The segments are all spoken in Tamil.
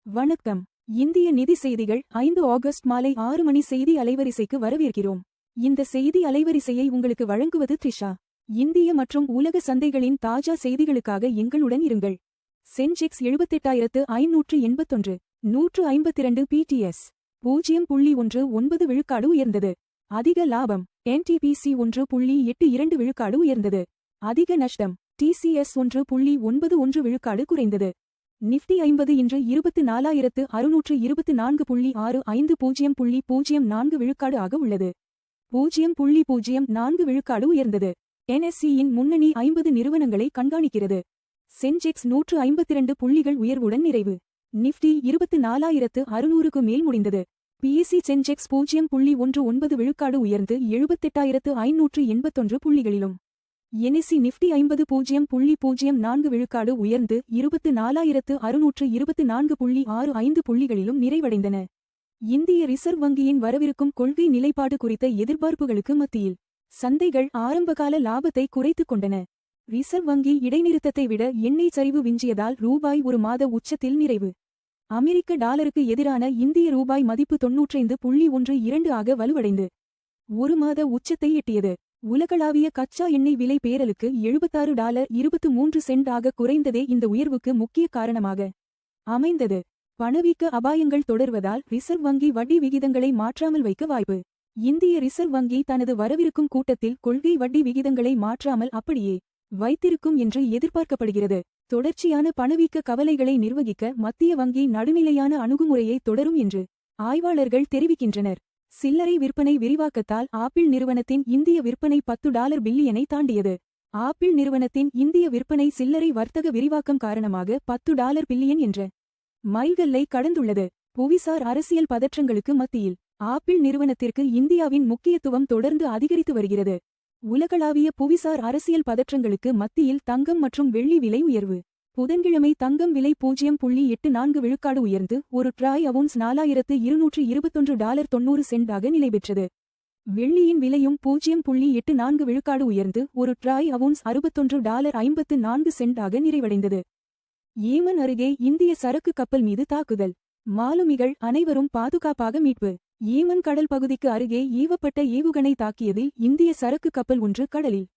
வணக்கம். இந்திய நிதி செய்திகள் 5 ஆகஸ்ட் மாலை 6 மணி செய்தி அலைவரிசைக்கு வரவேற்கிறோம். இந்த செய்தி அலைவரிசையை உங்களுக்கு வழங்குவது த்ரிஷா. இந்திய மற்றும் உலக சந்தைகளின் தாஜா செய்திகளுக்காக எங்களுடன் இருங்கள். சென்செக்ஸ் 78,581 152 பிடிஎஸ் 0.19 விழுக்காடு உயர்ந்தது. அதிக லாபம். என்டிபிசி 1.82 விழுக்காடு உயர்ந்தது. அதிக நஷ்டம். டிசிஎஸ் 1.91 விழுக்காடு குறைந்தது. நிஃப்டி 50 இன்று 24,624.65 0.04 விழுக்காடு ஆக உள்ளது. 0.04 விழுக்காடு உயர்ந்தது. என்எஸ்சியின் முன்னணி 50 நிறுவனங்களை கண்காணிக்கிறது. சென்செக்ஸ் 152 புள்ளிகள் உயர்வுடன் நிறைவு. நிஃப்டி 24,600க்கு மேல் முடிந்தது. பிஎஸ்சி சென்செக்ஸ் 0.19 விழுக்காடு உயர்ந்து 78,581 புள்ளிகளிலும். என்எஸ்சி நிஃப்டி 50 0.04 விழுக்காடு உயர்ந்து 24,624.65 புள்ளிகளிலும் நிறைவடைந்தன. இந்திய ரிசர்வ் வங்கியின் வரவிருக்கும் கொள்கை நிலைப்பாடு குறித்த எதிர்பார்ப்புகளுக்கு மத்தியில் சந்தைகள் ஆரம்பகால லாபத்தை குறைத்துக் கொண்டன. ரிசர்வ் வங்கி இடைநிறுத்தத்தை விட எண்ணெய் சரிவு விஞ்சியதால் ரூபாய் ஒரு மாத உச்சத்தில் நிறைவு. அமெரிக்க டாலருக்கு எதிரான இந்திய ரூபாய் மதிப்பு 95.12 ஆக வலுவடைந்து ஒரு மாத உச்சத்தை எட்டியது. உலகளாவிய கச்சா எண்ணெய் விலை பேரலுக்கு $70.23 ஆக குறைந்ததே இந்த உயர்வுக்கு முக்கிய காரணமாக அமைந்தது. பணவீக்க அபாயங்கள் தொடர்வதால் ரிசர்வ் வங்கி வட்டி விகிதங்களை மாற்றாமல் வைக்க வாய்ப்பு. இந்திய ரிசர்வ் வங்கி தனது வரவிருக்கும் கூட்டத்தில் கொள்கை வட்டி விகிதங்களை மாற்றாமல் அப்படியே வைத்திருக்கும் என்று எதிர்பார்க்கப்படுகிறது. தொடர்ச்சியான பணவீக்க கவலைகளை நிர்வகிக்க மத்திய வங்கி நடுநிலையான அணுகுமுறையை தொடரும் என்று ஆய்வாளர்கள் தெரிவிக்கின்றனர். சில்லறை விற்பனை விரிவாக்கத்தால் ஆப்பிள் நிறுவனத்தின் இந்திய விற்பனை $10 பில்லியனை தாண்டியது. ஆப்பிள் நிறுவனத்தின் இந்திய விற்பனை சில்லறை வர்த்தக விரிவாக்கம் காரணமாக $10 பில்லியன் என்ற மைல்கல்லை கடந்துள்ளது. புவிசார் அரசியல் பதற்றங்களுக்கு மத்தியில் ஆப்பிள் நிறுவனத்திற்கு இந்தியாவின் முக்கியத்துவம் தொடர்ந்து அதிகரித்து வருகிறது. உலகளாவிய புவிசார் அரசியல் பதற்றங்களுக்கு மத்தியில் தங்கம் மற்றும் வெள்ளி விலை உயர்வு. புதன்கிழமை தங்கம் விலை 0.84 விழுக்காடு உயர்ந்து ஒரு ட்ராய் அவுன்ஸ் $4,221.90 ஆக நிலைபெற்றது. வெள்ளியின் விலையும் 0.84 விழுக்காடு உயர்ந்து ஒரு ட்ராய் அவுன்ஸ் $61.54 ஆக நிறைவடைந்தது. ஏமன் அருகே இந்திய சரக்கு கப்பல் மீது தாக்குதல். மாலுமிகள் அனைவரும் பாதுகாப்பாக மீட்பு. ஏமன் கடல் பகுதிக்கு அருகே ஏவப்பட்ட ஏவுகணை தாக்கியதில் இந்திய சரக்கு கப்பல் ஒன்று கடலில்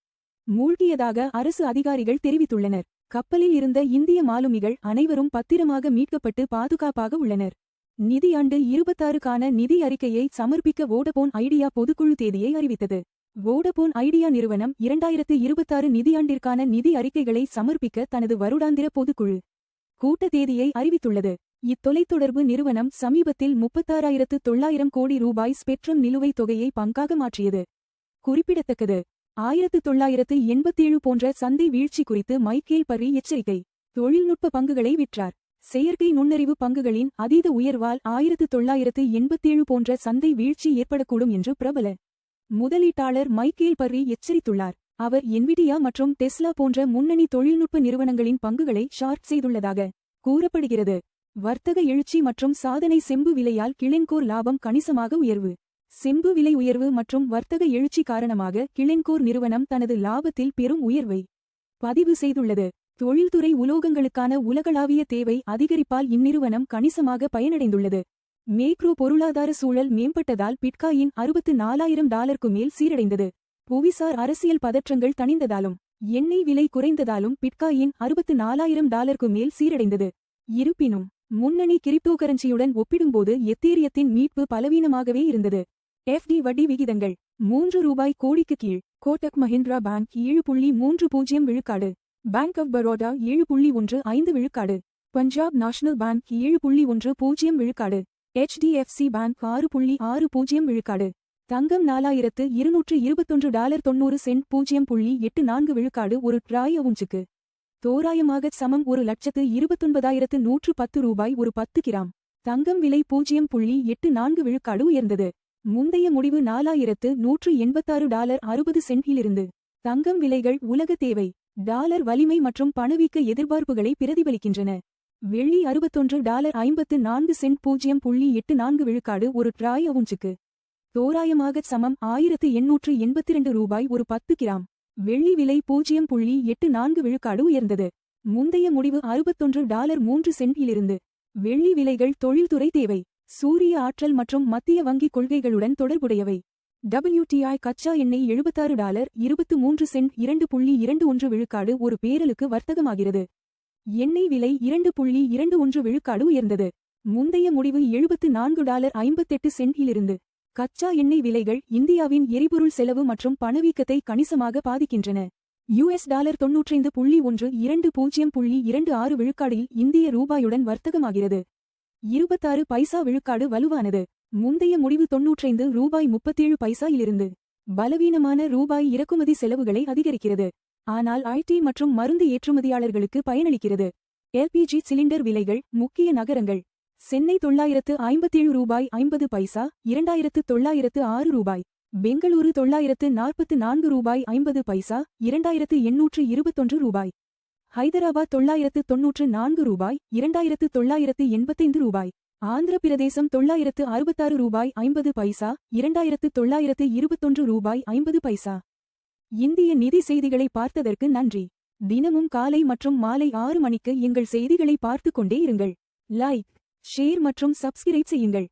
மூழ்கியதாக அரசு அதிகாரிகள் தெரிவித்துள்ளனர். கப்பலில் இருந்த இந்திய மாலுமிகள் அனைவரும் பத்திரமாக மீட்கப்பட்டு பாதுகாப்பாக உள்ளனர். நிதியாண்டு 26க்கான நிதி அறிக்கையை சமர்ப்பிக்க வோடபோன் ஐடியா பொதுக்குழு தேதியை அறிவித்தது. வோடபோன் ஐடியா நிறுவனம் 2026 நிதியாண்டிற்கான நிதி அறிக்கைகளை சமர்ப்பிக்க தனது வருடாந்திர பொதுக்குழு கூட்ட தேதியை அறிவித்துள்ளது. இத்தொலைத்தொடர்பு நிறுவனம் சமீபத்தில் 36,900 கோடி ரூபாய் ஸ்பெக்ட்ரம் நிலுவைத் தொகையை பங்காக மாற்றியது குறிப்பிடத்தக்கது. 1987 போன்ற சந்தை வீழ்ச்சி குறித்து மைக்கேல் பர்ரி எச்சரிக்கை. தொழில்நுட்ப பங்குகளை விற்றார். செயற்கை நுண்ணறிவு பங்குகளின் அதீத உயர்வால் 1987 போன்ற சந்தை வீழ்ச்சி ஏற்படக்கூடும் என்று பிரபல முதலீட்டாளர் மைக்கேல் பர்ரி எச்சரித்துள்ளார். அவர் என்விடியா மற்றும் டெஸ்லா போன்ற முன்னணி தொழில்நுட்ப நிறுவனங்களின் பங்குகளை ஷார்ட் செய்துள்ளதாக கூறப்படுகிறது. வர்த்தக எழுச்சி மற்றும் சாதனை செம்பு விலையால் கிளென்கோர் லாபம் கணிசமாக உயர்வு. செம்பு விலை உயர்வு மற்றும் வர்த்தக எழுச்சி காரணமாக கிளென்கோர் நிறுவனம் தனது லாபத்தில் பெரும் உயர்வை பதிவு செய்துள்ளது. தொழில்துறை உலோகங்களுக்கான உலகளாவிய தேவை அதிகரிப்பால் இந்நிறுவனம் கணிசமாக பயனடைந்துள்ளது. மேக்ரோ பொருளாதார சூழல் மேம்பட்டதால் பிட்காயின் $64,000 மேல் சீரடைந்தது. புவிசார் அரசியல் பதற்றங்கள் தணிந்ததாலும் எண்ணெய் விலை குறைந்ததாலும் பிட்காயின் $64,000 மேல் சீரடைந்தது. இருப்பினும் முன்னணி கிரிப்டோகரன்சியுடன் ஒப்பிடும்போது எத்தேரியத்தின் மீட்பு பலவீனமாகவே இருந்தது. எஃப்டி வட்டி விகிதங்கள் ₹3 கோடிக்கு கீழ். கோட்டக் மஹிந்திரா பேங்க் 7.30 விழுக்காடு. பேங்க் ஆஃப் பரோடா 7.15 விழுக்காடு. பஞ்சாப் நேஷனல் பேங்க் 7.10 விழுக்காடு. HDFC பேங்க் 6.60 விழுக்காடு. தங்கம் $4,221.90 0.84 விழுக்காடு ஒரு ட்ராய் அவுன்ஸுக்கு தோராயமாக சமம் 1,29,110 ஒரு 10 கிராம். தங்கம் விலை 0.84 விழுக்காடு உயர்ந்தது. முந்தைய முடிவு $4,186.60 இலிருந்து. தங்கம் விலைகள் உலக தேவை, டாலர் வலிமை மற்றும் பணவீக்க எதிர்பார்ப்புகளை பிரதிபலிக்கின்றன. வெள்ளி $61.54 0.84 விழுக்காடு ஒரு ட்ராய் அவுன்ஸுக்கு தோராயமாக சமம் $1,882 ஒரு 10 கிராம். வெள்ளி விலை 0.84 விழுக்காடு உயர்ந்தது. முந்தைய முடிவு $61.03 இலிருந்து. வெள்ளி விலைகள் தொழில்துறை தேவை, சூரிய ஆற்றல் மற்றும் மத்திய வங்கிக் கொள்கைகளுடன் தொடர்புடையவை. WTI கச்சா எண்ணெய் $76 23 சென்ட் 2.21 விழுக்காடு ஒரு பேரலுக்கு வர்த்தகமாகிறது. எண்ணெய் விலை 2.21 விழுக்காடு உயர்ந்தது. முந்தைய முடிவு $74.58 சென்டிலிருந்து. கச்சா எண்ணெய் விலைகள் இந்தியாவின் எரிபொருள் செலவு மற்றும் பணவீக்கத்தை கணிசமாக பாதிக்கின்றன. $95.12 விழுக்காடில் இந்திய ரூபாயுடன் வர்த்தகமாகிறது. 26 பைசா விழுக்காடு வலுவானது. முந்தைய முடிவு $95.37 இலிருந்து. பலவீனமான ரூபாய் இறக்குமதி செலவுகளை அதிகரிக்கிறது, ஆனால் IT மற்றும் மருந்து ஏற்றுமதியாளர்களுக்கு பயனளிக்கிறது. LPG சிலிண்டர் விலைகள் முக்கிய நகரங்கள்: சென்னை $957.50, $2,906. பெங்களூரு $944.50, $2,821. ஹைதராபாத் $994, $2,985. ஆந்திர பிரதேசம் $966.50, $2,921.50. இந்திய நிதி செய்திகளை பார்த்ததற்கு நன்றி. தினமும் காலை மற்றும் மாலை 6 மணிக்கு எங்கள் செய்திகளை பார்த்துக் கொண்டே இருங்கள். லைக், ஷேர் மற்றும் சப்ஸ்கிரைப் செய்யுங்கள்.